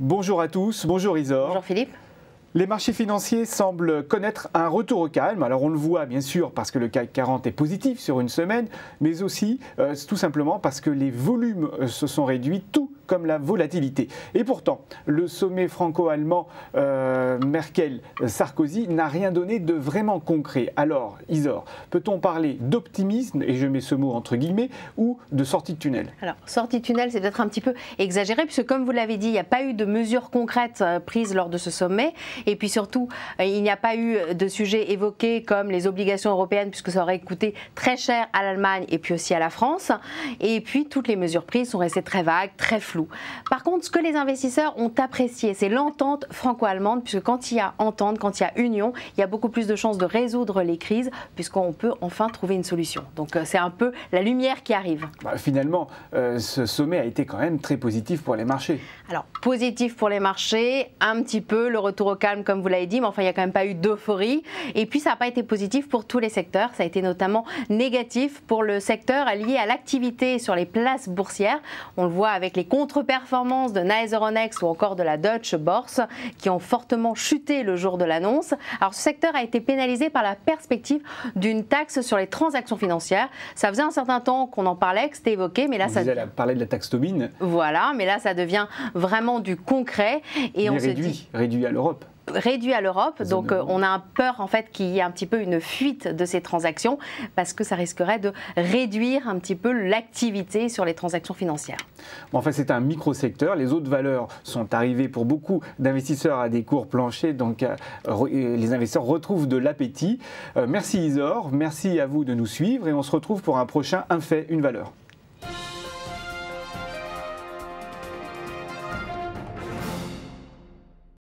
Bonjour à tous, bonjour Isor. Bonjour Philippe. Les marchés financiers semblent connaître un retour au calme. Alors on le voit bien sûr parce que le CAC 40 est positif sur une semaine, mais aussi tout simplement parce que les volumes se sont réduits, tout comme la volatilité. Et pourtant, le sommet franco-allemand Merkel-Sarkozy n'a rien donné de vraiment concret. Alors Isor, peut-on parler d'optimisme, et je mets ce mot entre guillemets, ou de sortie de tunnel? Alors sortie de tunnel, c'est peut-être un petit peu exagéré puisque comme vous l'avez dit, il n'y a pas eu de mesures concrètes prises lors de ce sommet. Et puis surtout, il n'y a pas eu de sujet évoqué comme les obligations européennes puisque ça aurait coûté très cher à l'Allemagne et puis aussi à la France. Et puis toutes les mesures prises sont restées très vagues, très floues. Par contre, ce que les investisseurs ont apprécié, c'est l'entente franco-allemande puisque quand il y a entente, quand il y a union, il y a beaucoup plus de chances de résoudre les crises puisqu'on peut enfin trouver une solution. Donc c'est un peu la lumière qui arrive. Finalement, ce sommet a été quand même très positif pour les marchés. Alors positif pour les marchés, un petit peu le retour au calme comme vous l'avez dit, mais enfin il n'y a quand même pas eu d'euphorie. Et puis ça n'a pas été positif pour tous les secteurs, ça a été notamment négatif pour le secteur lié à l'activité sur les places boursières. On le voit avec les contre-performances de NYSE Euronext ou encore de la Deutsche Börse qui ont fortement chuté le jour de l'annonce. Alors ce secteur a été pénalisé par la perspective d'une taxe sur les transactions financières. Ça faisait un certain temps qu'on en parlait, que c'était évoqué, mais là ça... Vous allez parler de la taxe Tobin. Voilà, mais là ça devient vraiment du concret. Et on réduit à l'Europe. Réduit à l'Europe, donc on a peur en fait qu'il y ait un petit peu une fuite de ces transactions parce que ça risquerait de réduire un petit peu l'activité sur les transactions financières. Bon, en fait, c'est un micro-secteur. Les autres valeurs sont arrivées pour beaucoup d'investisseurs à des cours planchers, donc les investisseurs retrouvent de l'appétit. Merci Isor, merci à vous de nous suivre et on se retrouve pour un prochain Un fait, une valeur.